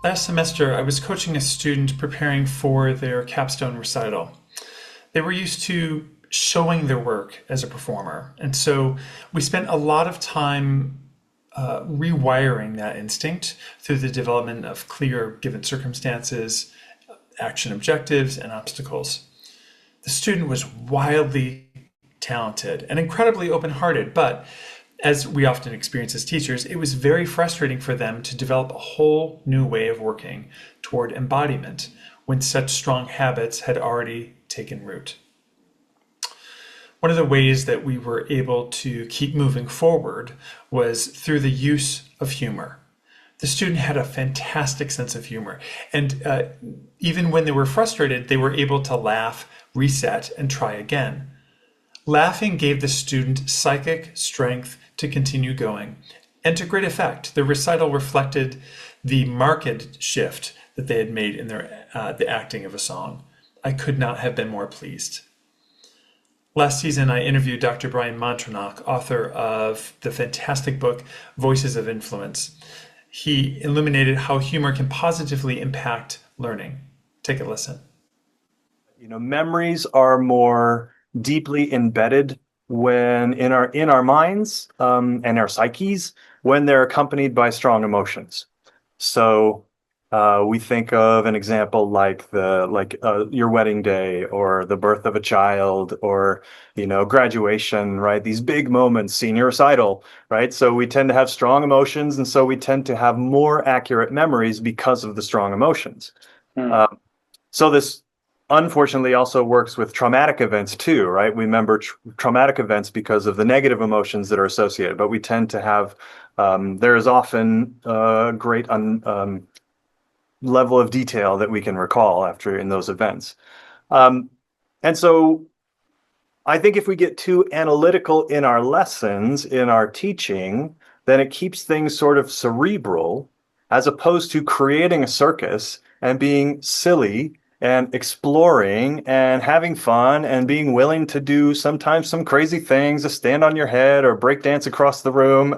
Last semester, I was coaching a student preparing for their capstone recital. They were used to showing their work as a performer, and so we spent a lot of time rewiring that instinct through the development of clear given circumstances, action objectives, and obstacles. The student was wildly talented and incredibly open hearted, but as we often experience as teachers, it was very frustrating for them to develop a whole new way of working toward embodiment when such strong habits had already taken root. One of the ways that we were able to keep moving forward was through the use of humor. The student had a fantastic sense of humor, and even when they were frustrated, they were able to laugh, reset, and try again. Laughing gave the student psychic strength to continue going, and to great effect. The recital reflected the marked shift that they had made in the acting of a song. I could not have been more pleased. Last season, I interviewed Dr. Brian Montronock, author of the fantastic book, Voices of Influence. He illuminated how humor can positively impact learning. Take a listen. Memories are more deeply embedded when in our minds and our psyches when they're accompanied by strong emotions. So we think of an example like your wedding day or the birth of a child or graduation, right? These big moments, senior recital, right? So we tend to have strong emotions, and so we tend to have more accurate memories because of the strong emotions. So this unfortunately also works with traumatic events too, right? We remember traumatic events because of the negative emotions that are associated, but we tend to have there is often a great level of detail that we can recall after in those events. And so I think if we get too analytical in our lessons, in our teaching, then it keeps things sort of cerebral, as opposed to creating a circus and being silly and exploring and having fun and being willing to do sometimes some crazy things, to stand on your head or break dance across the room,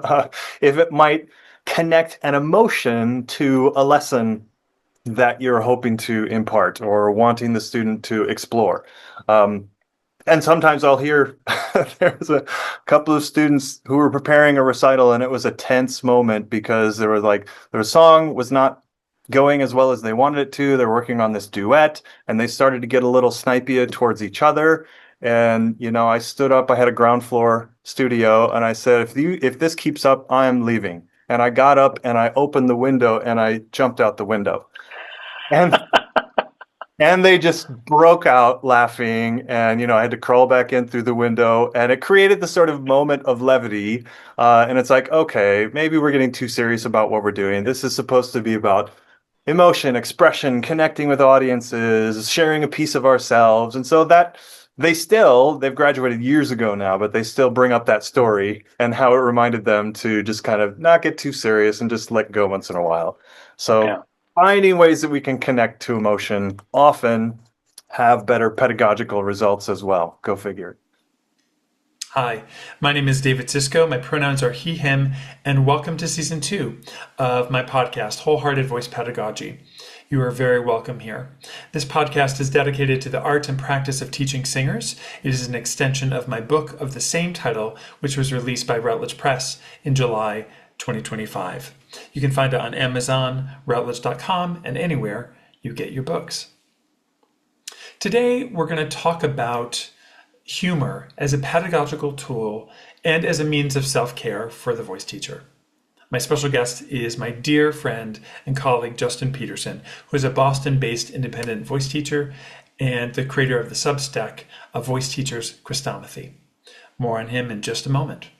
if it might connect an emotion to a lesson that you're hoping to impart or wanting the student to explore. And sometimes I'll hear there was a couple of students who were preparing a recital, and it was a tense moment because their song was not going as well as they wanted it to. They're working on this duet, and they started to get a little snipey towards each other. And I stood up. I had a ground floor studio, and I said, "If this keeps up, I am leaving." And I got up and I opened the window and I jumped out the window. And and they just broke out laughing, and I had to crawl back in through the window, and it created this sort of moment of levity. And it's like, okay, maybe we're getting too serious about what we're doing. This is supposed to be about emotion, expression, connecting with audiences, sharing a piece of ourselves. And so that they've graduated years ago now, but they still bring up that story and how it reminded them to just kind of not get too serious and just let go once in a while. So Yeah. finding ways that we can connect to emotion often have better pedagogical results as well. Go figure. Hi, my name is David Sisco. My pronouns are he, him, and welcome to season 2 of my podcast, Wholehearted Voice Pedagogy. You are very welcome here. This podcast is dedicated to the art and practice of teaching singers. It is an extension of my book of the same title, which was released by Routledge Press in July 2025. You can find it on Amazon, Routledge.com, and anywhere you get your books. Today, we're going to talk about humor as a pedagogical tool and as a means of self-care for the voice teacher. My special guest is my dear friend and colleague, Justin Petersen, who is a Boston-based independent voice teacher and the creator of the Substack of voice teachers, Chrestomathy. More on him in just a moment.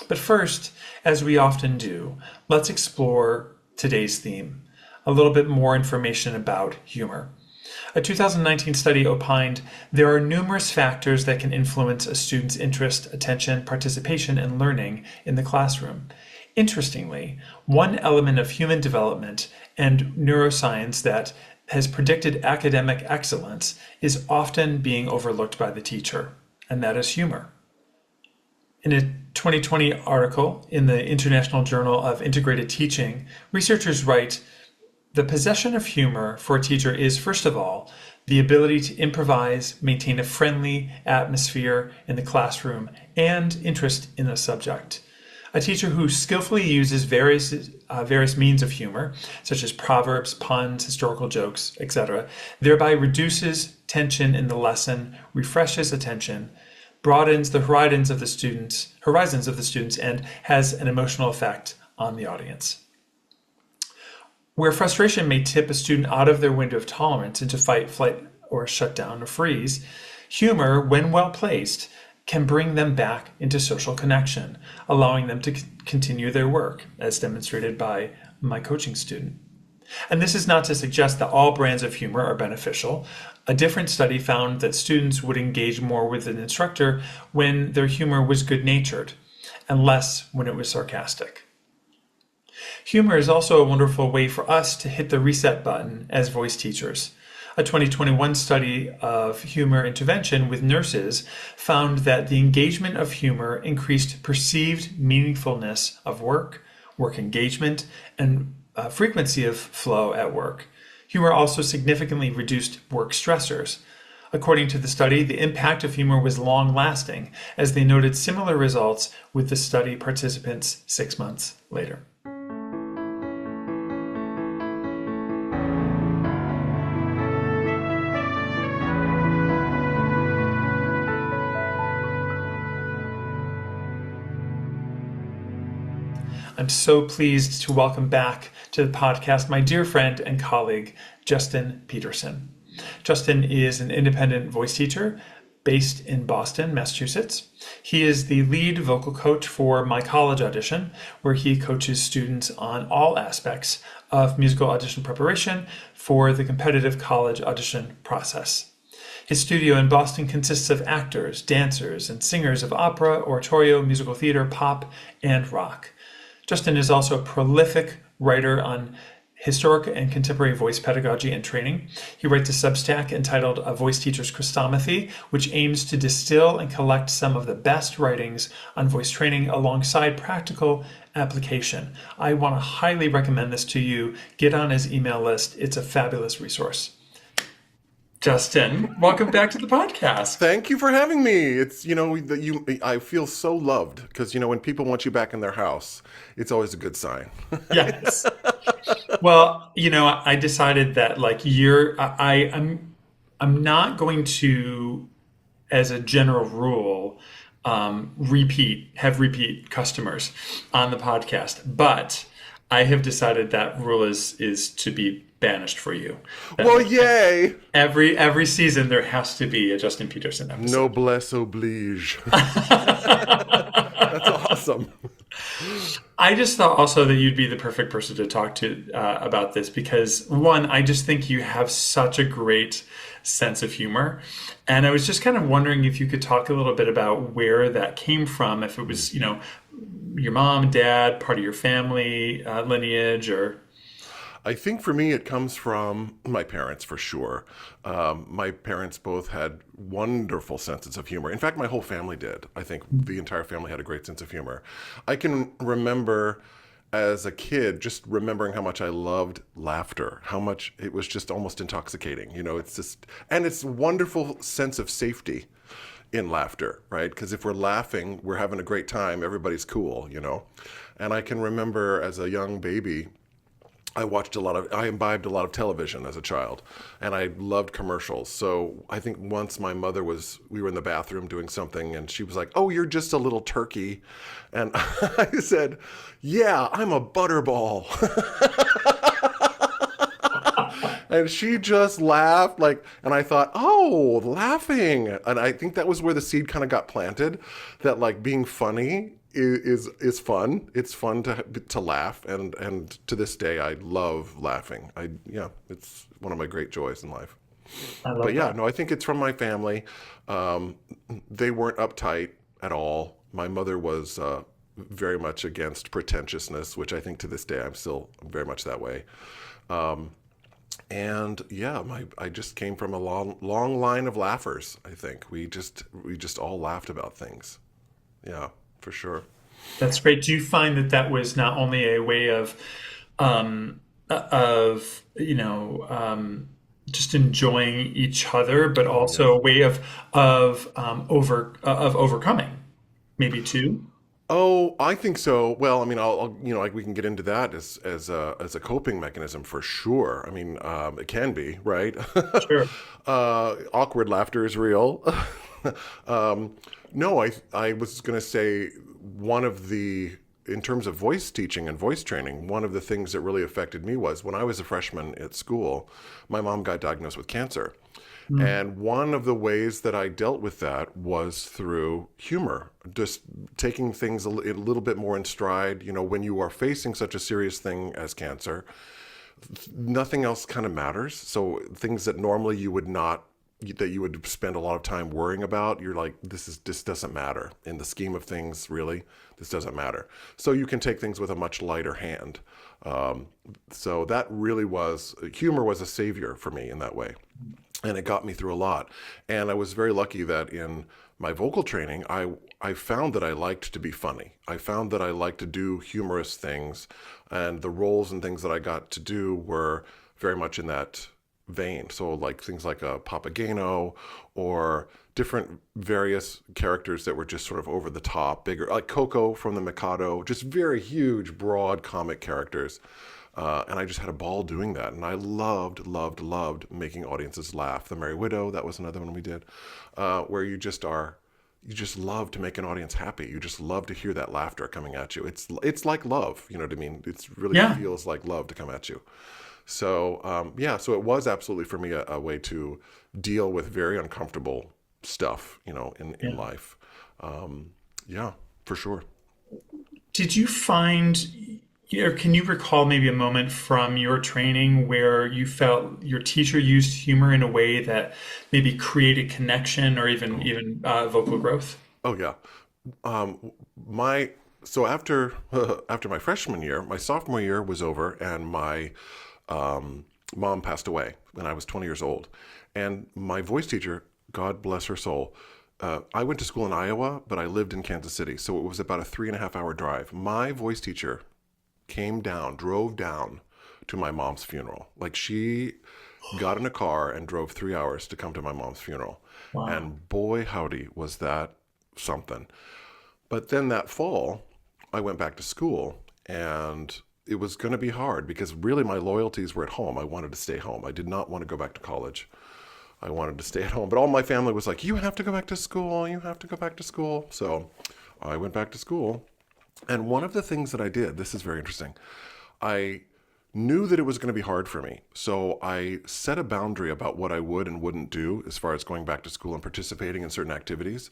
But first, as we often do, let's explore today's theme, a little bit more information about humor. A 2019 study opined there are numerous factors that can influence a student's interest, attention, participation, and learning in the classroom. Interestingly, one element of human development and neuroscience that has predicted academic excellence is often being overlooked by the teacher, and that is humor. In a 2020 article in the International Journal of Integrated Teaching, researchers write, The possession of humor for a teacher is, first of all, the ability to improvise, maintain a friendly atmosphere in the classroom, and interest in the subject. A teacher who skillfully uses various means of humor, such as proverbs, puns, historical jokes, etc., thereby reduces tension in the lesson, refreshes attention, broadens the horizons of the students, and has an emotional effect on the audience. Where frustration may tip a student out of their window of tolerance into fight, flight, or shut down or freeze, humor, when well placed, can bring them back into social connection, allowing them to continue their work, as demonstrated by my coaching student. And this is not to suggest that all brands of humor are beneficial. A different study found that students would engage more with an instructor when their humor was good-natured, and less when it was sarcastic. Humor is also a wonderful way for us to hit the reset button as voice teachers. A 2021 study of humor intervention with nurses found that the engagement of humor increased perceived meaningfulness of work, work engagement, and frequency of flow at work. Humor also significantly reduced work stressors. According to the study, the impact of humor was long-lasting, as they noted similar results with the study participants 6 months later. I'm so pleased to welcome back to the podcast my dear friend and colleague, Justin Petersen. Justin is an independent voice teacher based in Boston, Massachusetts. He is the lead vocal coach for My College Audition, where he coaches students on all aspects of musical audition preparation for the competitive college audition process. His studio in Boston consists of actors, dancers, and singers of opera, oratorio, musical theater, pop, and rock. Justin is also a prolific writer on historic and contemporary voice pedagogy and training. He writes a Substack entitled A Voice Teacher's Chrestomathy, which aims to distill and collect some of the best writings on voice training alongside practical application. I want to highly recommend this to you. Get on his email list. It's a fabulous resource. Justin, welcome back to the podcast. Thank you for having me. It's, I feel so loved because, when people want you back in their house, it's always a good sign. Yes. Well, I decided that I'm not going to, as a general rule, have repeat customers on the podcast, but I have decided that rule is to be banished for you. Well, yay! Every season there has to be a Justin Petersen episode. Noblesse oblige. That's awesome. I just thought also that you'd be the perfect person to talk to about this because, one, I just think you have such a great sense of humor. And I was just kind of wondering if you could talk a little bit about where that came from, if it was, your mom, dad, part of your family lineage, or... I think for me, it comes from my parents, for sure. My parents both had wonderful senses of humor. In fact, my whole family did. I think the entire family had a great sense of humor. I can remember as a kid just remembering how much I loved laughter, how much it was just almost intoxicating. And it's a wonderful sense of safety in laughter, right? Because if we're laughing, we're having a great time, everybody's cool, And I can remember as a young baby, I imbibed a lot of television as a child, and I loved commercials. So I think once we were in the bathroom doing something, and she was like, "Oh, you're just a little turkey." And I said, "Yeah, I'm a butterball." And she just laughed and I thought, oh, laughing. And I think that was where the seed kind of got planted, that being funny is fun. It's fun to laugh, and to this day I love laughing. It's one of my great joys in life. But yeah, that. no, I think it's from my family. They weren't uptight at all. My mother was very much against pretentiousness, which I think to this day I'm still very much that way. And yeah, I just came from a long line of laughers. I think we just all laughed about things. Yeah, for sure. That's great. Do you find that was not only a way of of just enjoying each other, but Oh yeah. also a way of overcoming, maybe too. Oh, I think so. Well, I mean, like we can get into that as a coping mechanism for sure. I mean, it can be, right? Sure. Awkward laughter is real. um, no, I was going to say one of the in terms of voice teaching and voice training, one of the things that really affected me was when I was a freshman at school, my mom got diagnosed with cancer. Mm. And one of the ways that I dealt with that was through humor, just taking things a little bit more in stride. You know, when you are facing such a serious thing as cancer, nothing else kind of matters. So things that normally you would not, that you would spend a lot of time worrying about, you're like, this doesn't matter in the scheme of things. Really, this doesn't matter. So you can take things with a much lighter hand. Um, so that really was humor was a savior for me in that way, and it got me through a lot. And I was very lucky that in my vocal training, I found that I liked to be funny. I found that I liked to do humorous things, and the roles and things that I got to do were very much in that vein. So like things like a Papageno or different various characters that were just sort of over the top, bigger, like Coco from the Mikado, just very huge, broad comic characters. And I just had a ball doing that. And I loved, loved, loved making audiences laugh. The Merry Widow, that was another one we did, where you just love to make an audience happy. You just love to hear that laughter coming at you. It's like love, you know what I mean? It really Yeah. feels like love to come at you. So yeah, so it was absolutely for me a way to deal with very uncomfortable stuff, you know, in Yeah. life. Yeah, for sure. Did you find, or can you recall maybe a moment from your training where you felt your teacher used humor in a way that maybe created connection or even vocal growth? Oh yeah. Um, my so after after my freshman year, my sophomore year was over, and my mom passed away when I was 20 years old. And my voice teacher, God bless her soul, I went to school in Iowa, but I lived in Kansas City, so it was about a 3.5 hour drive. My voice teacher drove down to my mom's funeral. Like she got in a car and drove 3 hours to come to my mom's funeral. Wow. And boy, howdy, was that something. But then that fall, I went back to school, and it was going to be hard because really my loyalties were at home. I wanted to stay home. I did not want to go back to college. I wanted to stay at home. But all my family was like, you have to go back to school. You have to go back to school. So I went back to school. And one of the things that I did, this is very interesting, I knew that it was going to be hard for me. So I set a boundary about what I would and wouldn't do as far as going back to school and participating in certain activities.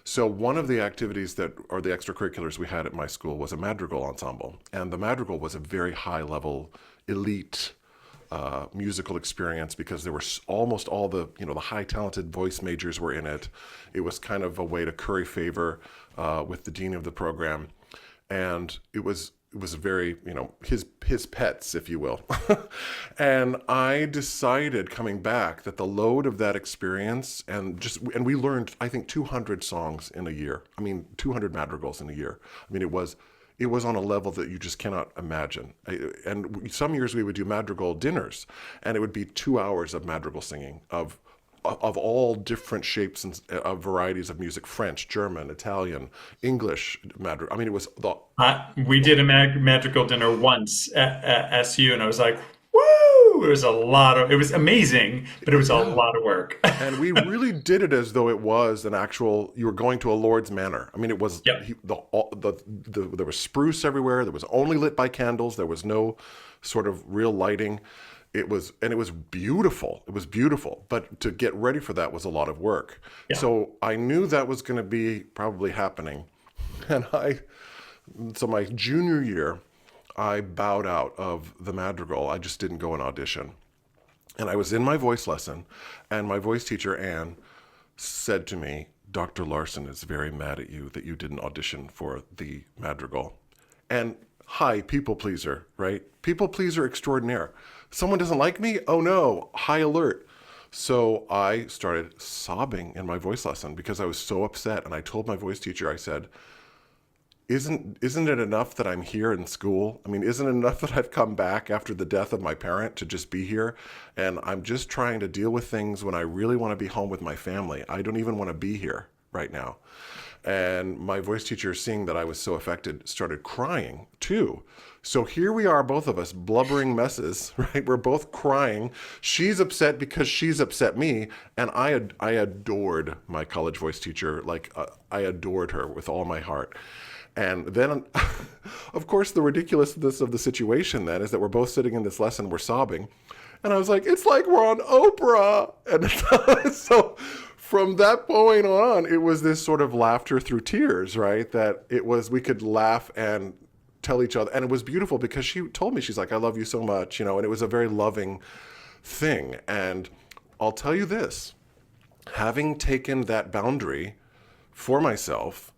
So one of the activities that are the extracurriculars we had at my school was a madrigal ensemble. And the madrigal was a very high level, elite musical experience because there were almost all the the high talented voice majors were in it. It was kind of a way to curry favor with the dean of the program, and it was very his pets, if you will. And I decided coming back that the load of that experience and we learned I think 200 songs in a year. I mean 200 madrigals in a year. I mean it was on a level that you just cannot imagine. And some years we would do madrigal dinners, and it would be 2 hours of madrigal singing of all different shapes and of varieties of music: French, German, Italian, English madrigal. I mean, it was the We did a magical dinner once at SU, and I was like, "Woo!" It was a lot of. It was amazing, but it was a yeah. lot of work. And we really did it as though it was an actual. You were going to a lord's manor. I mean, it was Yep. there was spruce everywhere. There was only lit by candles. There was no sort of real lighting. It was beautiful. It was beautiful. But to get ready for that was a lot of work. Yeah. So I knew that was going to be probably happening, and so my junior year, I bowed out of the madrigal. I just didn't go and audition. And I was in my voice lesson, and my voice teacher, Anne, said to me, Dr. Larson is very mad at you that you didn't audition for the madrigal. And hi, people pleaser, right? People pleaser extraordinaire. Someone doesn't like me? Oh no, high alert. So I started sobbing in my voice lesson because I was so upset. And I told my voice teacher, I said, isn't it enough that I'm here in school? I mean, isn't it enough that I've come back after the death of my parent to just be here? And I'm just trying to deal with things when I really want to be home with my family. I don't even want to be here right now. And my voice teacher, seeing that I was so affected, started crying too. So here we are, both of us, blubbering messes, right? We're both crying. She's upset because she's upset me. And I adored my college voice teacher. I adored her with all my heart. And then, of course, the ridiculousness of the situation then is that we're both sitting in this lesson, we're sobbing. And I was like, it's like we're on Oprah. And so from that point on, it was this sort of laughter through tears, right? That it was, we could laugh and tell each other. And it was beautiful because she told me, she's like, I love you so much, and it was a very loving thing. And I'll tell you this, having taken that boundary for myself,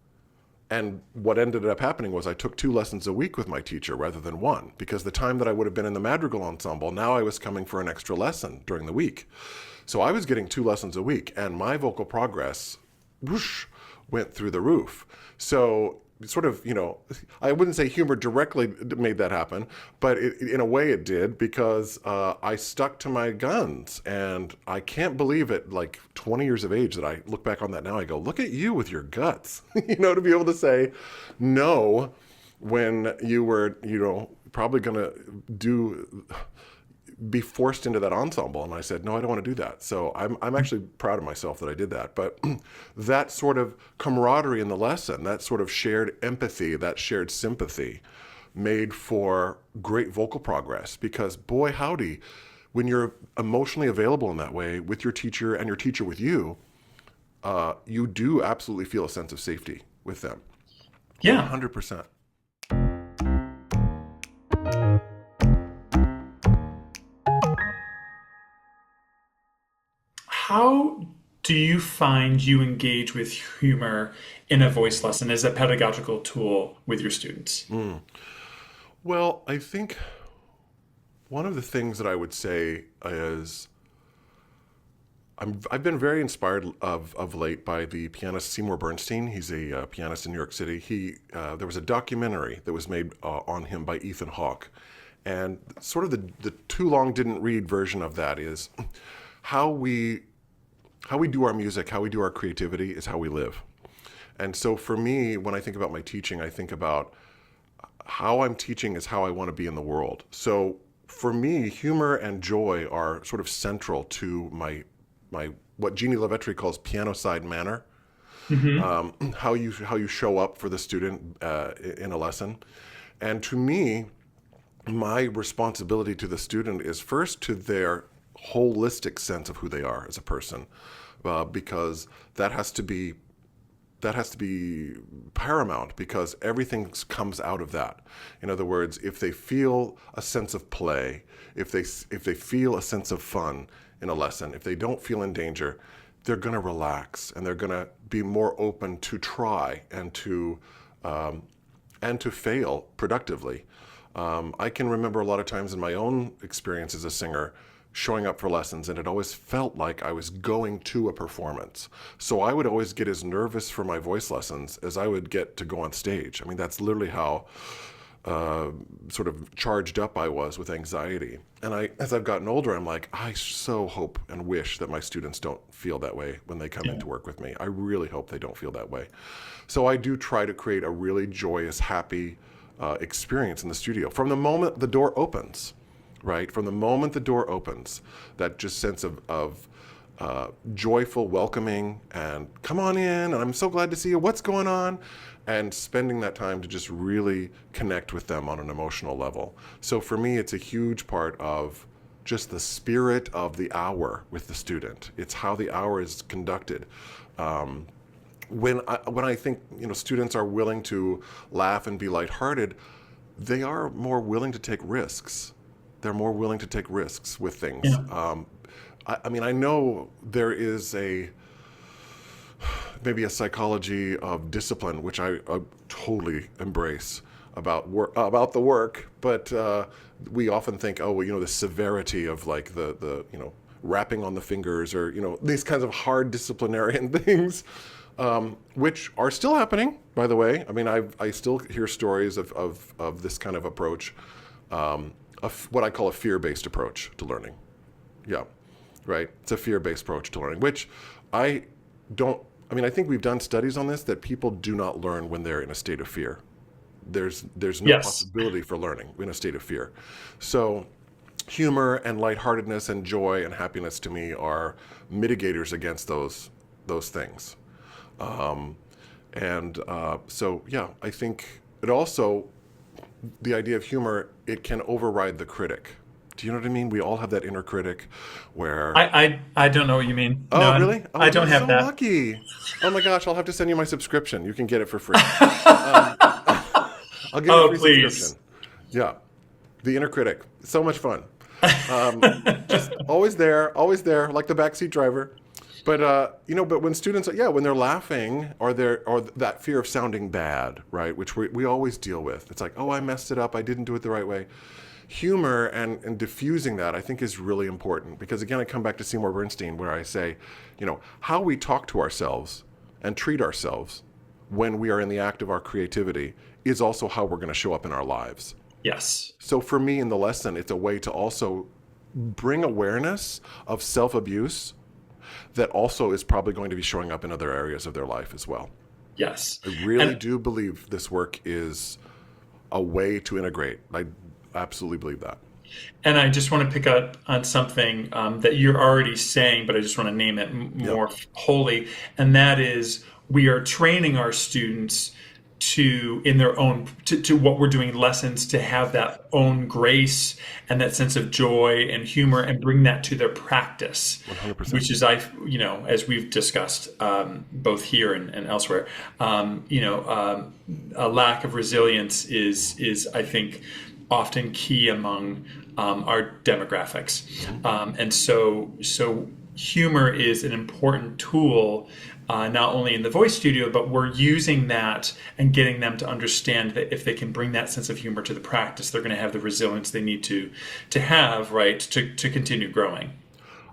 and what ended up happening was I took 2 lessons a week with my teacher rather than 1, because the time that I would have been in the madrigal ensemble, now I was coming for an extra lesson during the week. So I was getting 2 lessons a week, and my vocal progress whoosh, went through the roof. So sort of, I wouldn't say humor directly made that happen, but in a way it did, because I stuck to my guns. And I can't believe at like 20 years of age that I look back on that now, I go, look at you with your guts, to be able to say no when you were, probably going to be forced into that ensemble. And I said, no, I don't want to do that. So I'm actually proud of myself that I did that. But that sort of camaraderie in the lesson, that sort of shared empathy, that shared sympathy made for great vocal progress, because boy, howdy, when you're emotionally available in that way with your teacher and your teacher with you, you do absolutely feel a sense of safety with them. Yeah. 100%. How do you find you engage with humor in a voice lesson as a pedagogical tool with your students? Well, I think one of the things that I would say is I've been very inspired of late by the pianist Seymour Bernstein. He's a pianist in New York City. There was a documentary that was made on him by Ethan Hawke. And sort of the too long didn't read version of that is how we do our music, how we do our creativity is how we live. And so for me, when I think about my teaching, I think about how I'm teaching is how I want to be in the world. So for me, humor and joy are sort of central to my what Jeannie LaVetri calls piano side manner. How you show up for the student in a lesson. And to me, my responsibility to the student is first to their holistic sense of who they are as a person, because that has to be paramount, because everything comes out of that. In other words, if they feel a sense of play, if they feel a sense of fun in a lesson, if they don't feel in danger, they're going to relax and they're going to be more open to try and to fail productively. I can remember a lot of times in my own experience as a singer showing up for lessons, and it always felt like I was going to a performance. So I would always get as nervous for my voice lessons as I would get to go on stage. I mean, that's literally how sort of charged up I was with anxiety. And as I've gotten older, I'm like, I so hope and wish that my students don't feel that way when they come in to work with me. I really hope they don't feel that way. So I do try to create a really joyous, happy experience in the studio from the moment the door opens. Right? From the moment the door opens, that just sense of joyful welcoming and come on in, and I'm so glad to see you, what's going on? And spending that time to just really connect with them on an emotional level. So for me, it's a huge part of just the spirit of the hour with the student. It's how the hour is conducted. When I think students are willing to laugh and be lighthearted, they are more willing to take risks. They're more willing to take risks with things. Yeah. I know there is maybe a psychology of discipline, which I totally embrace about the work, but we often think, the severity of like the rapping on the fingers or, these kinds of hard disciplinarian things, which are still happening, by the way. I mean, I still hear stories of this kind of approach, of what I call a fear-based approach to learning. Yeah, right. It's a fear-based approach to learning, which I think we've done studies on this, that people do not learn when they're in a state of fear. There's no Yes. possibility for learning in a state of fear. So humor and lightheartedness and joy and happiness to me are mitigators against those things. So yeah, I think it also, the idea of humor, it can override the critic. Do you know what I mean? We all have that inner critic where... I don't know what you mean. Oh, No, really? Oh, I don't you're have so that. lucky. Oh my gosh, I'll have to send you my subscription. You can get it for free. I'll give you Oh, a free please. subscription. Yeah. The inner critic. So much fun. Just always there, like the backseat driver. But but when students, when they're laughing, or that fear of sounding bad, right, which we always deal with. It's like, oh, I messed it up. I didn't do it the right way. Humor and diffusing that, I think, is really important, because again, I come back to Seymour Bernstein, where I say, how we talk to ourselves and treat ourselves when we are in the act of our creativity is also how we're going to show up in our lives. Yes. So for me in the lesson, it's a way to also bring awareness of self-abuse that also is probably going to be showing up in other areas of their life as well. Yes. I really do believe this work is a way to integrate. I absolutely believe that. And I just want to pick up on something that you're already saying, but I just want to name it more wholly. And that is, we are training our students to what we're doing lessons, to have that own grace and that sense of joy and humor, and bring that to their practice. 100%. Which is, as we've discussed, both here and elsewhere, a lack of resilience is I think often key among our demographics. And so humor is an important tool, not only in the voice studio, but we're using that and getting them to understand that if they can bring that sense of humor to the practice, they're going to have the resilience they need to have, right, to continue growing.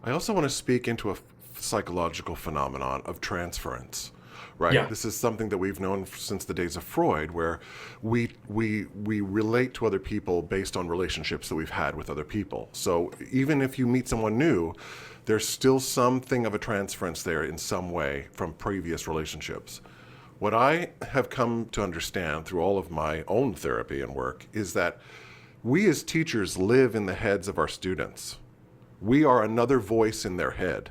I also want to speak into a psychological phenomenon of transference. Right. Yeah. This is something that we've known since the days of Freud, where we relate to other people based on relationships that we've had with other people. So even if you meet someone new, there's still something of a transference there in some way from previous relationships. What I have come to understand through all of my own therapy and work is that we as teachers live in the heads of our students. We are another voice in their head.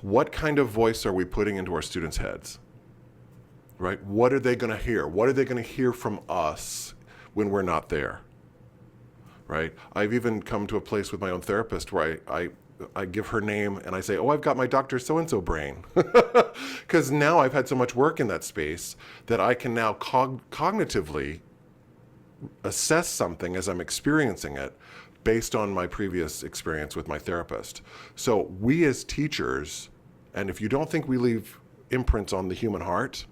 What kind of voice are we putting into our students' heads? Right? What are they going to hear? What are they going to hear from us when we're not there? Right? I've even come to a place with my own therapist where I give her name and I say, oh, I've got my Dr. So-and-so brain. Because now I've had so much work in that space that I can now cognitively assess something as I'm experiencing it based on my previous experience with my therapist. So we as teachers, and if you don't think we leave imprints on the human heart,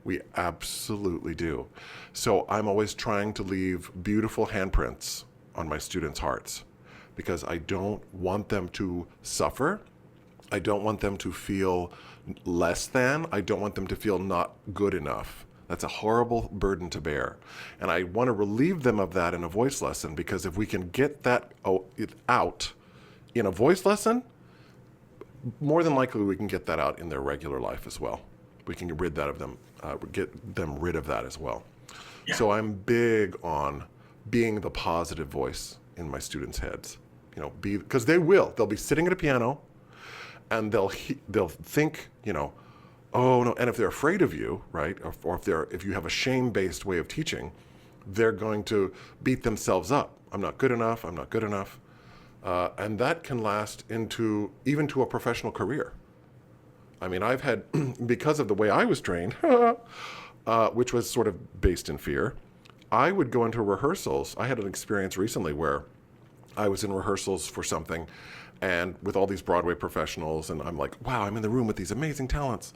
we absolutely do. So I'm always trying to leave beautiful handprints on my students' hearts, because I don't want them to suffer. I don't want them to feel less than. I don't want them to feel not good enough. That's a horrible burden to bear. And I want to relieve them of that in a voice lesson, because if we can get that out in a voice lesson, more than likely we can get that out in their regular life as well. We can get rid of that as well. Yeah. So I'm big on being the positive voice in my students' heads. Because they'll be sitting at a piano and they'll think, oh no, and if they're afraid of you, right, or if you have a shame-based way of teaching, they're going to beat themselves up. I'm not good enough. And that can last even to a professional career. I mean, I've had, because of the way I was trained, which was sort of based in fear, I would go into rehearsals. I had an experience recently where I was in rehearsals for something, and with all these Broadway professionals, and I'm like, wow, I'm in the room with these amazing talents.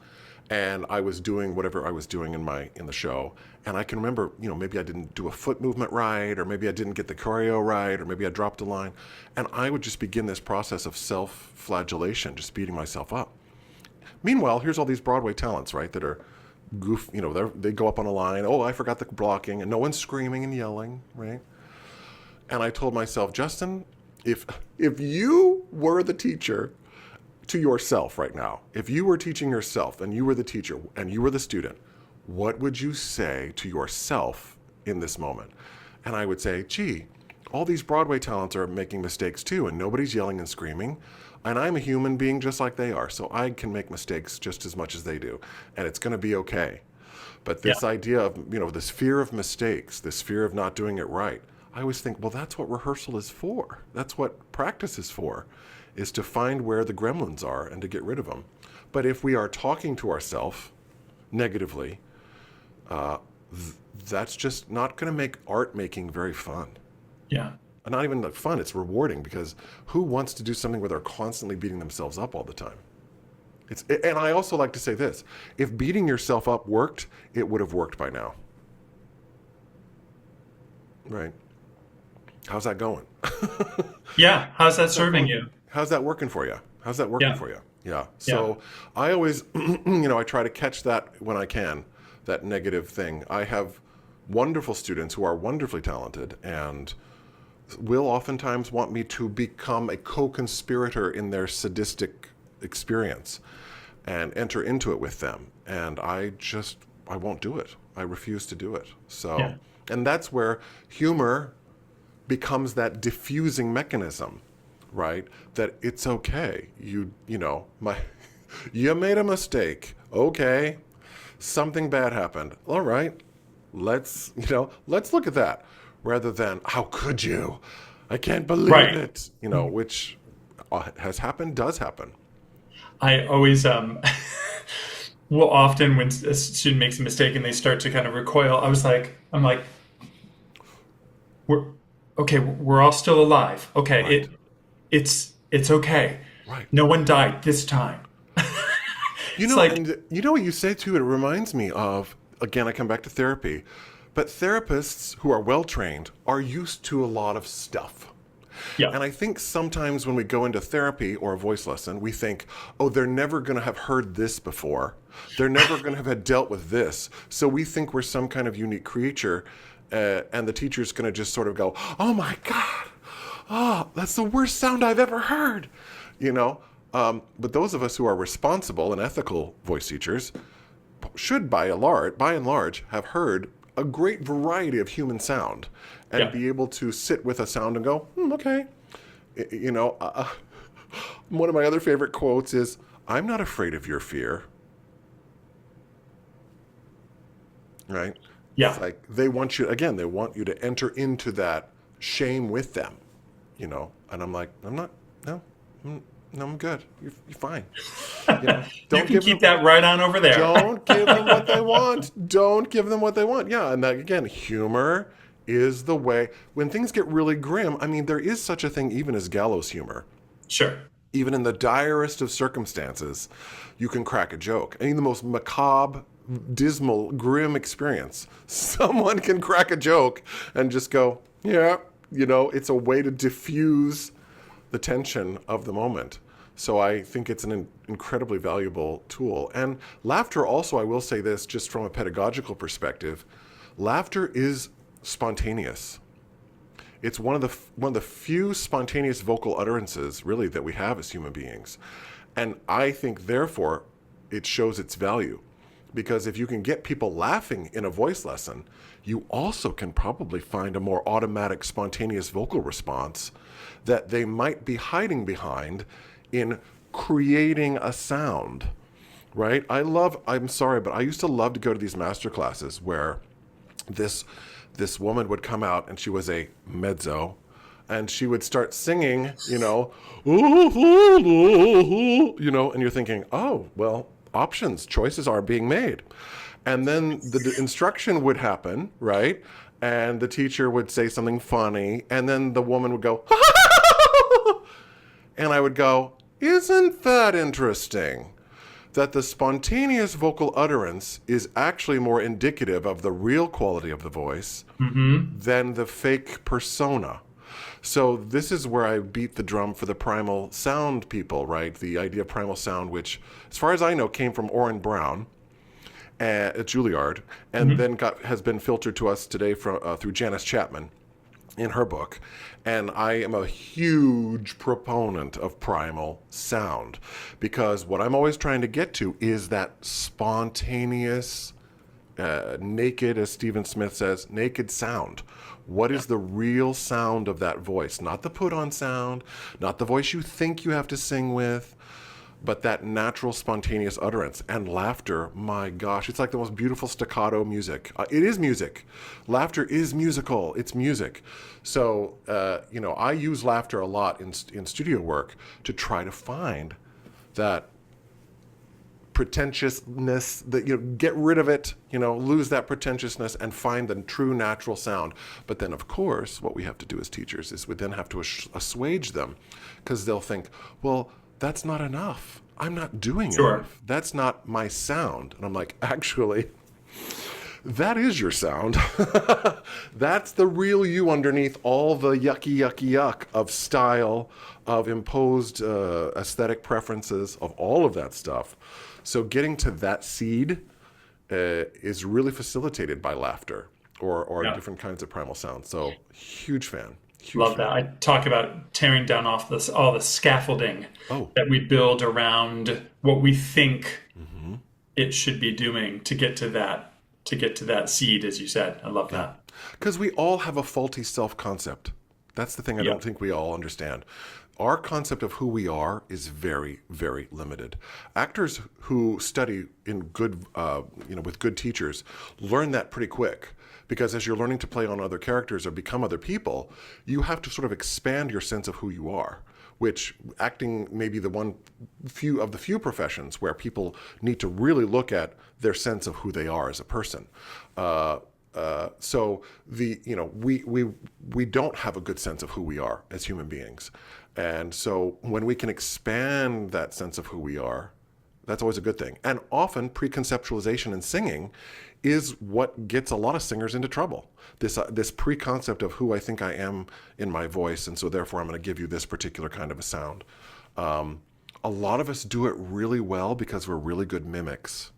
and I was doing whatever I was doing in the show. And I can remember, maybe I didn't do a foot movement right, or maybe I didn't get the choreo right, or maybe I dropped a line. And I would just begin this process of self-flagellation, just beating myself up. Meanwhile, here's all these Broadway talents, right, that are they go up on a line, oh, I forgot the blocking, and no one's screaming and yelling, right? And I told myself, Justin, if you were the teacher to yourself right now, if you were teaching yourself and you were the teacher and you were the student, what would you say to yourself in this moment? And I would say, gee, all these Broadway talents are making mistakes too, and nobody's yelling and screaming. And I'm a human being just like they are, so I can make mistakes just as much as they do, and it's going to be okay. But this idea of, this fear of mistakes, this fear of not doing it right, I always think, well, that's what rehearsal is for. That's what practice is for, is to find where the gremlins are and to get rid of them. But if we are talking to ourselves negatively, that's just not going to make art making very fun. Yeah. Not even fun, it's rewarding, because who wants to do something where they're constantly beating themselves up all the time? And I also like to say this, if beating yourself up worked, it would have worked by now. Right? How's that going? Yeah. How's that serving you? How's that working for you? How's that working for you? Yeah. So Yeah. I always, I try to catch that when I can, that negative thing. I have wonderful students who are wonderfully talented and will oftentimes want me to become a co-conspirator in their sadistic experience and enter into it with them. And I won't do it. I refuse to do it. So, and that's where humor becomes that diffusing mechanism, right? That it's okay. You made a mistake. Okay. Something bad happened. All right. Let's look at that. Rather than, how could you? I can't believe it. Which has happened, does happen. I always, well, often when a student makes a mistake and they start to kind of recoil, I'm like, we're all still alive. Okay, Right. it's okay. Right. No one died this time. And what you say too, it reminds me of, again, I come back to therapy, but therapists who are well-trained are used to a lot of stuff. Yeah. And I think sometimes when we go into therapy or a voice lesson, we think, oh, they're never going to have heard this before. They're never going to have had dealt with this. So we think we're some kind of unique creature, and the teacher's going to just sort of go, oh my God, oh, that's the worst sound I've ever heard. But those of us who are responsible and ethical voice teachers should, by and large, have heard a great variety of human sound and be able to sit with a sound and go, okay. One of my other favorite quotes is, I'm not afraid of your fear. Right? Yeah. It's like they want you to enter into that shame with them, and I'm like, I'm good. You're fine. You can keep that right on over there. Don't give them what they want. Don't give them what they want. Yeah, and that, again, humor is the way. When things get really grim, there is such a thing even as gallows humor. Sure. Even in the direst of circumstances, you can crack a joke. The most macabre, dismal, grim experience, someone can crack a joke and just go, yeah, it's a way to diffuse the tension of the moment. So I think it's an incredibly valuable tool. And laughter also, I will say this, just from a pedagogical perspective, laughter is spontaneous. It's one of the few spontaneous vocal utterances, really, that we have as human beings. And I think, therefore, it shows its value. Because if you can get people laughing in a voice lesson, you also can probably find a more automatic, spontaneous vocal response that they might be hiding behind in creating a sound, right? I'm sorry, but I used to love to go to these master classes where this woman would come out and she was a mezzo and she would start singing, and you're thinking, oh, well, choices are being made. And then the instruction would happen, right? And the teacher would say something funny, and then the woman would go, and I would go, isn't that interesting? that the spontaneous vocal utterance is actually more indicative of the real quality of the voice than the fake persona. So this is where I beat the drum for the primal sound people, right? The idea of primal sound, which, as far as I know, came from Orrin Brown at Juilliard, and then has been filtered to us today through Janice Chapman in her book. And I am a huge proponent of primal sound, because what I'm always trying to get to is that spontaneous, naked, as Stephen Smith says, naked sound. What is the real sound of that voice? Not the put-on sound, not the voice you think you have to sing with, but that natural, spontaneous utterance. And laughter, my gosh, it's like the most beautiful staccato music. It is music. Laughter is musical. It's music. So, I use laughter a lot in studio work to try to find that pretentiousness, that get rid of it, lose that pretentiousness and find the true natural sound. But then, of course, what we have to do as teachers is we then have to assuage them, because they'll think, well, that's not enough. I'm not doing enough. That's not my sound. And I'm like, actually, that is your sound. That's the real you underneath all the yucky, yucky, yuck of style, of imposed aesthetic preferences, of all of that stuff. So getting to that seed is really facilitated by laughter or different kinds of primal sound. So huge fan. Love that. I talk about tearing down all the scaffolding that we build around what we think it should be doing to get to that seed, as you said. I love that. Because we all have a faulty self-concept. That's the thing I don't think we all understand. Our concept of who we are is very, very limited. Actors who study in good, with good teachers learn that pretty quick. Because as you're learning to play on other characters or become other people, you have to sort of expand your sense of who you are, which acting may be the few professions where people need to really look at their sense of who they are as a person. So we don't have a good sense of who we are as human beings. And so when we can expand that sense of who we are, that's always a good thing. And often preconceptualization in singing is what gets a lot of singers into trouble. This pre-concept of who I think I am in my voice, and so therefore I'm going to give you this particular kind of a sound. A lot of us do it really well because we're really good mimics.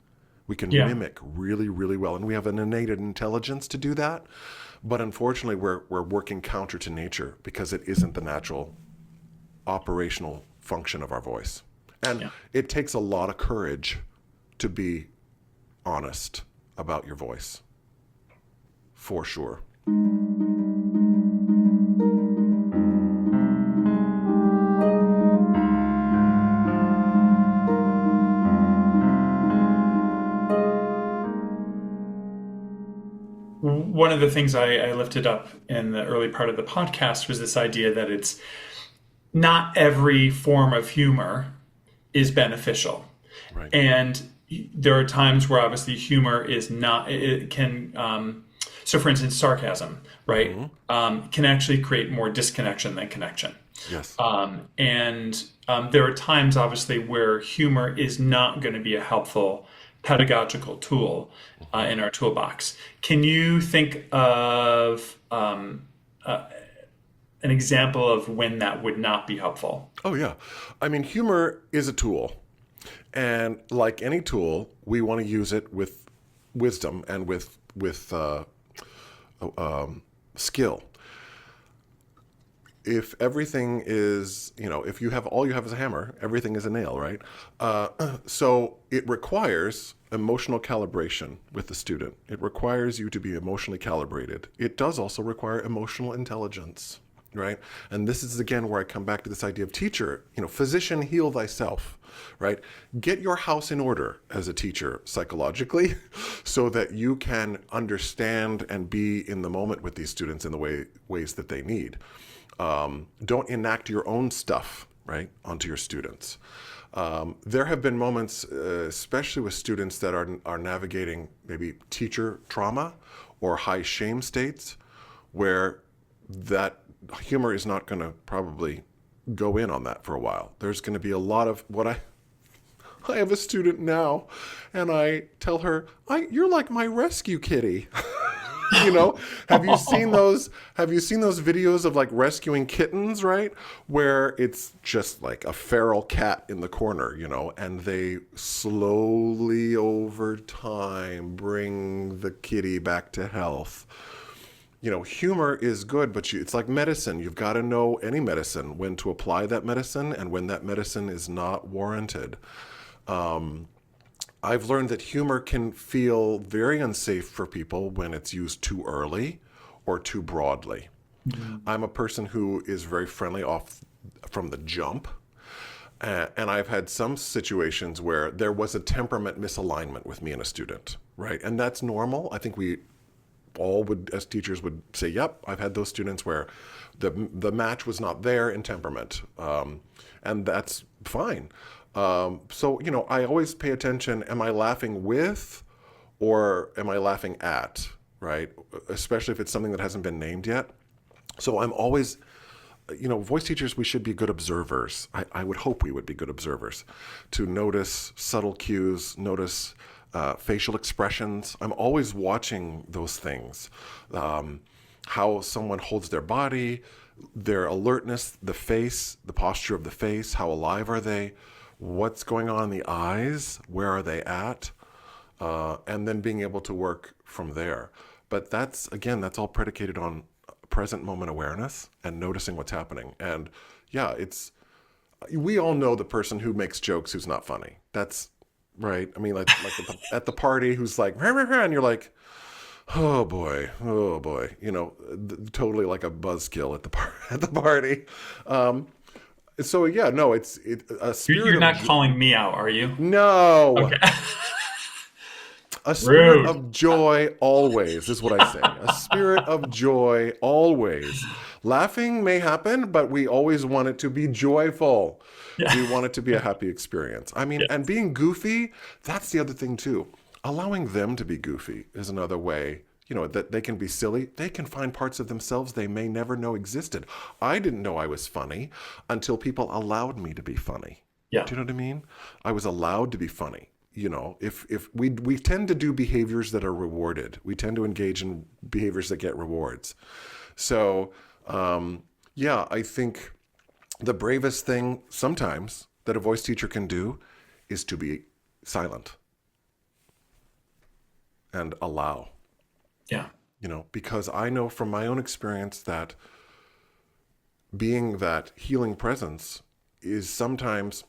We can mimic really, really well, and we have an innate intelligence to do that. But unfortunately, we're working counter to nature because it isn't the natural operational function of our voice. And it takes a lot of courage to be honest about your voice, for sure. One of the things I lifted up in the early part of the podcast was this idea that it's not every form of humor is beneficial. Right. And there are times where obviously humor is not, it can, so for instance, sarcasm, right, can actually create more disconnection than connection. Yes. And there are times obviously where humor is not going to be a helpful pedagogical tool in our toolbox. Can you think of an example of when that would not be helpful? Oh, yeah. I mean, humor is a tool. And like any tool, we want to use it with wisdom and with skill. If everything is, if all you have is a hammer, everything is a nail, right? So it requires emotional calibration with the student. It requires you to be emotionally calibrated. It does also require emotional intelligence, right? And this is, again, where I come back to this idea of teacher, physician, heal thyself, right? Get your house in order as a teacher psychologically so that you can understand and be in the moment with these students in the ways that they need. Don't enact your own stuff, right, onto your students. There have been moments, especially with students that are navigating maybe teacher trauma or high shame states, where that humor is not going to probably go in on that for a while. There's going to be a lot of I have a student now, and I tell her, "You're like my rescue kitty." You know, have you seen those? Have you seen those videos of like rescuing kittens, right? Where it's just like a feral cat in the corner, you know, and they slowly over time bring the kitty back to health. You know, humor is good, but it's like medicine. You've got to know any medicine, when to apply that medicine and when that medicine is not warranted. I've learned that humor can feel very unsafe for people when it's used too early or too broadly. I'm a person who is very friendly off from the jump. And I've had some situations where there was a temperament misalignment with me and a student, right? And that's normal. I think we all would, as teachers, would say, yep, I've had those students where the match was not there in temperament. And that's fine. So, you know, I always pay attention. Am I laughing with or am I laughing at, right? Especially if it's something that hasn't been named yet. So I'm always, you know, voice teachers, we should be good observers. I would hope we would be good observers to notice subtle cues, notice facial expressions. I'm always watching those things. How someone holds their body, their alertness, the face, the posture of the face, how alive are they? What's going on in the eyes? Where are they at? And then being able to work from there. But that's all predicated on present moment awareness and noticing what's happening. And yeah, we all know the person who makes jokes who's not funny. That's right. I mean, like at the party who's like, rah, rah, rah, and you're like, oh boy, you know, totally like a buzzkill at the party. So yeah, no, it's a spirit. You're not calling me out, are you? No. Okay. A spirit Rude. of joy always is what I say. A spirit of joy always. Laughing may happen, but we always want it to be joyful. Yeah. We want it to be a happy experience. I mean, and being goofy, that's the other thing too. Allowing them to be goofy is another way, you know, that they can be silly. They can find parts of themselves they may never know existed. I didn't know I was funny until people allowed me to be funny. Yeah. Do you know what I mean? I was allowed to be funny. You know, if we tend to do behaviors that are rewarded, we tend to engage in behaviors that get rewards. So, yeah, I think the bravest thing sometimes that a voice teacher can do is to be silent and allow. Yeah. You know, because I know from my own experience that being that healing presence is sometimes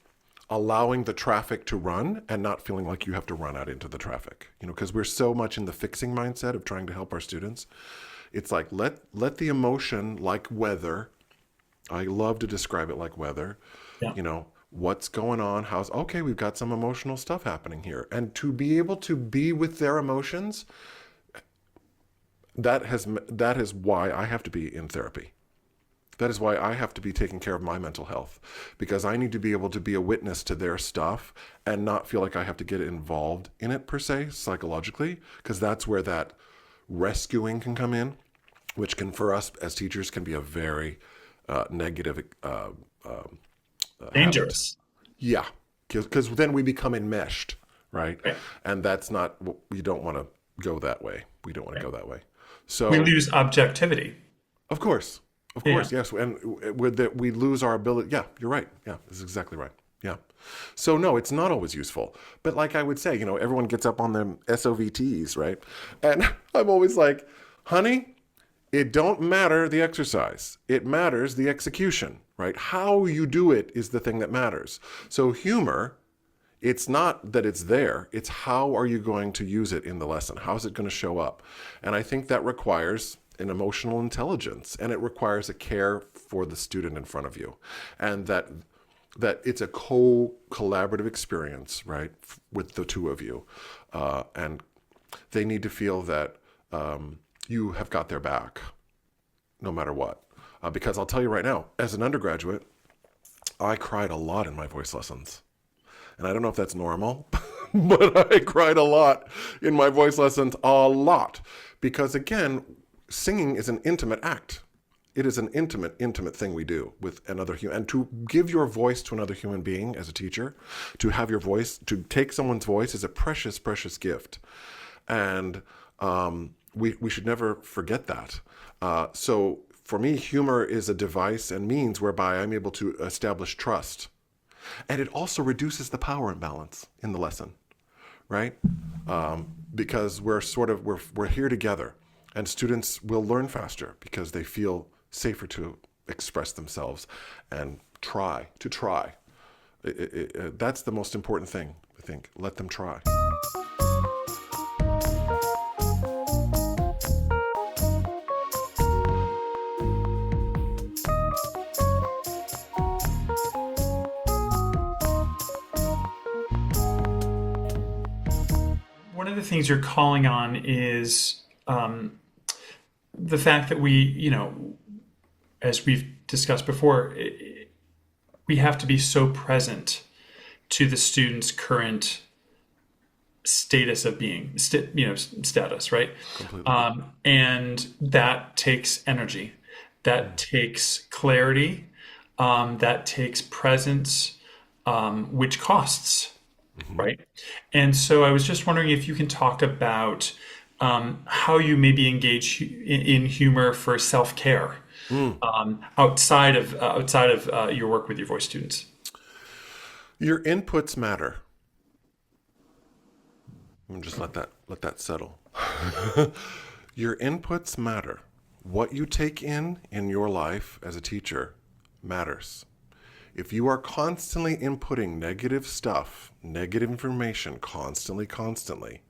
allowing the traffic to run and not feeling like you have to run out into the traffic, you know, because we're so much in the fixing mindset of trying to help our students. It's like, let the emotion, like weather. I love to describe it like weather. Yeah. You know, what's going on? Okay, we've got some emotional stuff happening here. And to be able to be with their emotions, that is why I have to be in therapy. That is why I have to be taking care of my mental health, because I need to be able to be a witness to their stuff and not feel like I have to get involved in it per se, psychologically, because that's where that rescuing can come in, which can, for us as teachers, can be a very negative, Dangerous. habit. Yeah, because then we become enmeshed, right? And that's not, we don't want to go that way. We don't want to go that way. So We lose objectivity. Of course, yes. And with that, we lose our ability. Yeah, you're right. Yeah, that's exactly right. Yeah. So no, it's not always useful. But like I would say, you know, everyone gets up on them SOVTs, right? And I'm always like, honey, it don't matter the exercise. It matters the execution, right? How you do it is the thing that matters. So humor, it's not that it's there. It's how are you going to use it in the lesson? How's it going to show up? And I think that requires an emotional intelligence, and it requires a care for the student in front of you, and that it's a collaborative experience, right, with the two of you, and they need to feel that you have got their back, no matter what. Because I'll tell you right now, as an undergraduate, I cried a lot in my voice lessons, and I don't know if that's normal, but I cried a lot in my voice lessons, a lot, because again, singing is an intimate act. It is an intimate thing we do with another human. And to give your voice to another human being as a teacher, to have your voice, to take someone's voice is a precious, precious gift. And we should never forget that. So for me, humor is a device and means whereby I'm able to establish trust. And it also reduces the power imbalance in the lesson, right? Because we're here together, and students will learn faster because they feel safer to express themselves and try. That's the most important thing, I think. Let them try. One of the things you're calling on is the fact that as we've discussed before, we have to be so present to the student's current status of being, status, right? Completely. And that takes energy, that takes clarity, that takes presence, which costs, right? And so I was just wondering if you can talk about how you maybe engage in humor for self-care outside of your work with your voice students. Your inputs matter. Just let that settle. Your inputs matter. What you take in your life as a teacher matters. If you are constantly inputting negative stuff, negative information, constantly,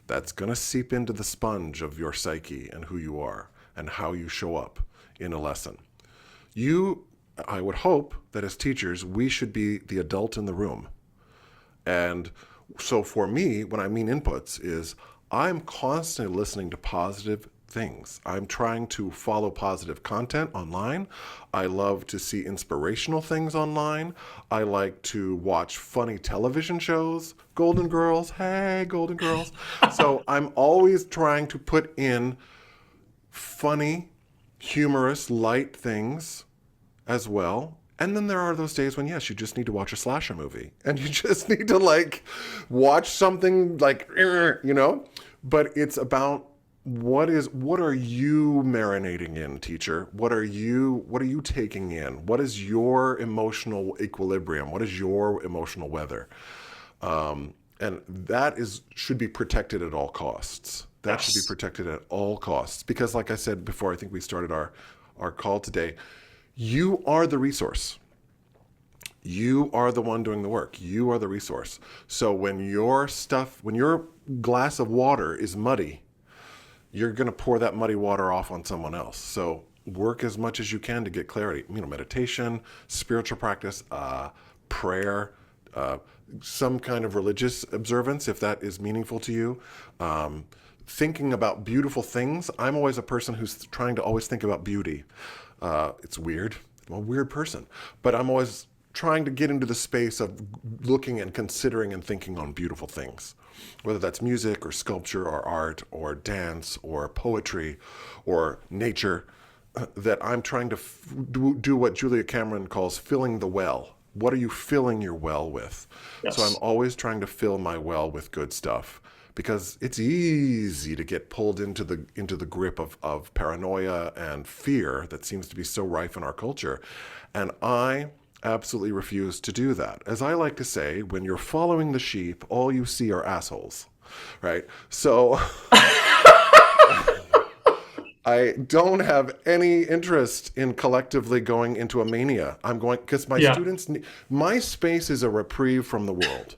that's going to seep into the sponge of your psyche and who you are and how you show up in a lesson. I would hope that as teachers, we should be the adult in the room. And so for me, when I mean inputs, is I'm constantly listening to positive things. I'm trying to follow positive content online. I love to see inspirational things online. I like to watch funny television shows. Golden Girls, hey, Golden Girls. So I'm always trying to put in funny, humorous, light things as well. And then there are those days when, yes, you just need to watch a slasher movie and you just need to watch something but it's about what are you marinating in, teacher? What are you taking in? What is your emotional equilibrium? What is your emotional weather? And that should be protected at all costs. That should be protected at all costs. Because like I said before, I think we started our call today, you are the resource. You are the one doing the work. You are the resource. So when your glass of water is muddy, you're going to pour that muddy water off on someone else. So work as much as you can to get clarity. Meditation, spiritual practice, prayer, some kind of religious observance, if that is meaningful to you. Thinking about beautiful things. I'm always a person who's trying to always think about beauty. It's weird. I'm a weird person. But I'm always trying to get into the space of looking and considering and thinking on beautiful things, whether that's music or sculpture or art or dance or poetry or nature, that I'm trying to do what Julia Cameron calls filling the well. What are you filling your well with? Yes. So I'm always trying to fill my well with good stuff, because it's easy to get pulled into the grip of paranoia and fear that seems to be so rife in our culture. And I absolutely refuse to do that. As I like to say, when you're following the sheep, all you see are assholes, right? So I don't have any interest in collectively going into a mania. I'm going because my space is a reprieve from the world.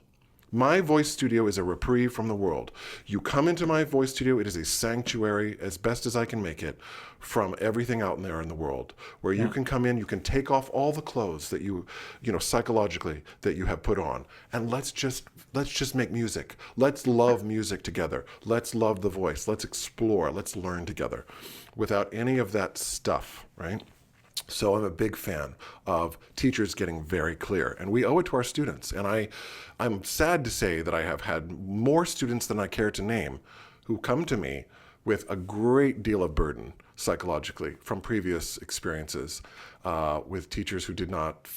My voice studio is a reprieve from the world. You come into my voice studio, it is a sanctuary, as best as I can make it, from everything out there in the world, where you can come in, you can take off all the clothes that you psychologically, that you have put on, and let's just make music. Let's love music together. Let's love the voice. Let's explore. Let's learn together, without any of that stuff, right? So I'm a big fan of teachers getting very clear, and we owe it to our students. And I'm sad to say that I have had more students than I care to name who come to me with a great deal of burden psychologically from previous experiences with teachers who did not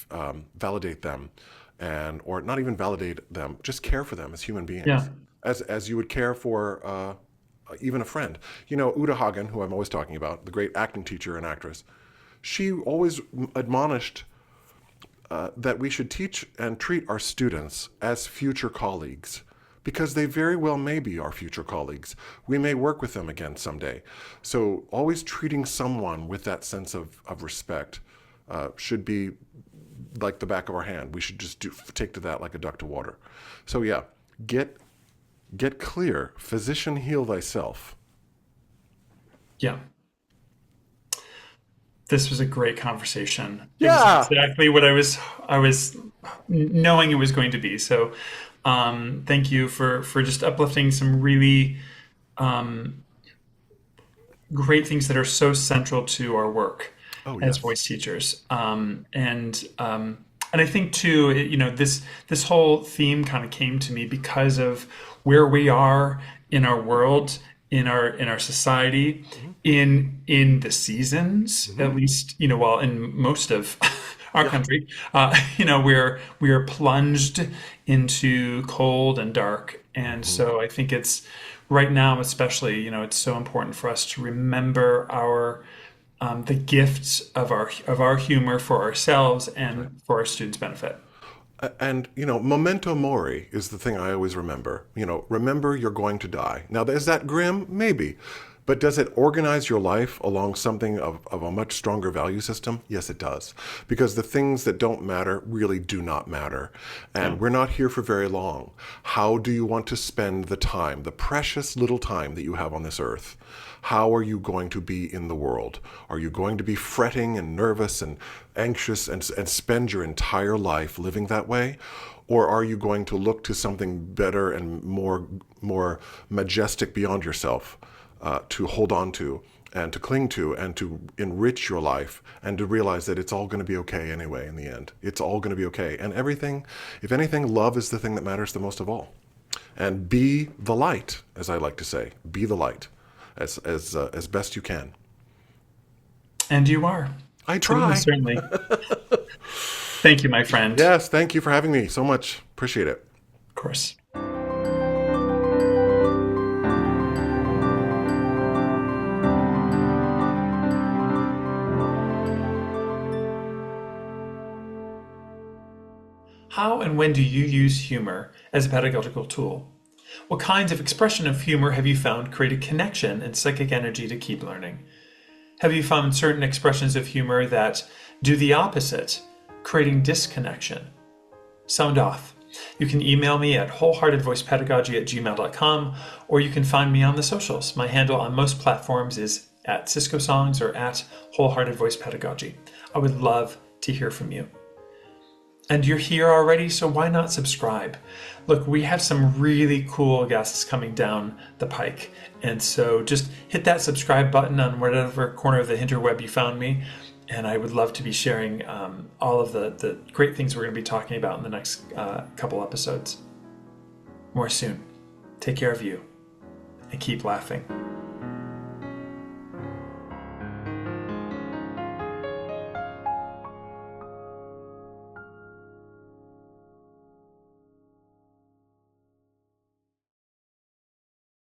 validate them, or not even validate them, just care for them as human Yeah. beings, as you would care for even a friend. You know, Uta Hagen, who I'm always talking about, the great acting teacher and actress, she always admonished that we should teach and treat our students as future colleagues, because they very well may be our future colleagues. We may work with them again someday. So always treating someone with that sense of respect should be like the back of our hand. We should just take to that like a duck to water. So yeah, get clear. Physician, heal thyself. Yeah. This was a great conversation. It was Yeah. exactly what I was knowing it was going to be. So, thank you for just uplifting some really great things that are so central to our work Oh as yes. voice teachers. And I think too, this whole theme kind of came to me because of where we are in our world, in our society, Mm-hmm. in the seasons, Mm-hmm. at least, well, in most of our Yeah. country, we are plunged into cold and dark, and Mm-hmm. so I think it's right now, especially, it's so important for us to remember our the gifts of our humor for ourselves Right. and for our students' benefit. And, memento mori is the thing I always remember. Remember you're going to die. Now, is that grim? Maybe. But does it organize your life along something of a much stronger value system? Yes, it does. Because the things that don't matter really do not matter. Yeah. And we're not here for very long. How do you want to spend the time, the precious little time that you have on this earth? How are you going to be in the world? Are you going to be fretting and nervous and anxious and spend your entire life living that way? Or are you going to look to something better and more majestic beyond yourself to hold on to and to cling to and to enrich your life and to realize that it's all going to be okay anyway in the end? It's all going to be okay. And everything, if anything, love is the thing that matters the most of all. And be the light, as I like to say. Be the light as best you can. And you are. I Certainly, try. certainly. Thank you, my friend. Of Yes, thank you for having me so much. Appreciate it. course. How and when do you use humor as a pedagogical tool? What kinds of expression of humor have you found create a connection and psychic energy to keep learning? Have you found certain expressions of humor that do the opposite, creating disconnection? Sound off. You can email me at wholeheartedvoicepedagogy@gmail.com, or you can find me on the socials. My handle on most platforms is at Sisco Songs or at Wholehearted Voice Pedagogy. I would love to hear from you. And you're here already, so why not subscribe? Look, we have some really cool guests coming down the pike. And so just hit that subscribe button on whatever corner of the interweb you found me. And I would love to be sharing all of the great things we're going to be talking about in the next couple episodes. More soon. Take care of you and keep laughing.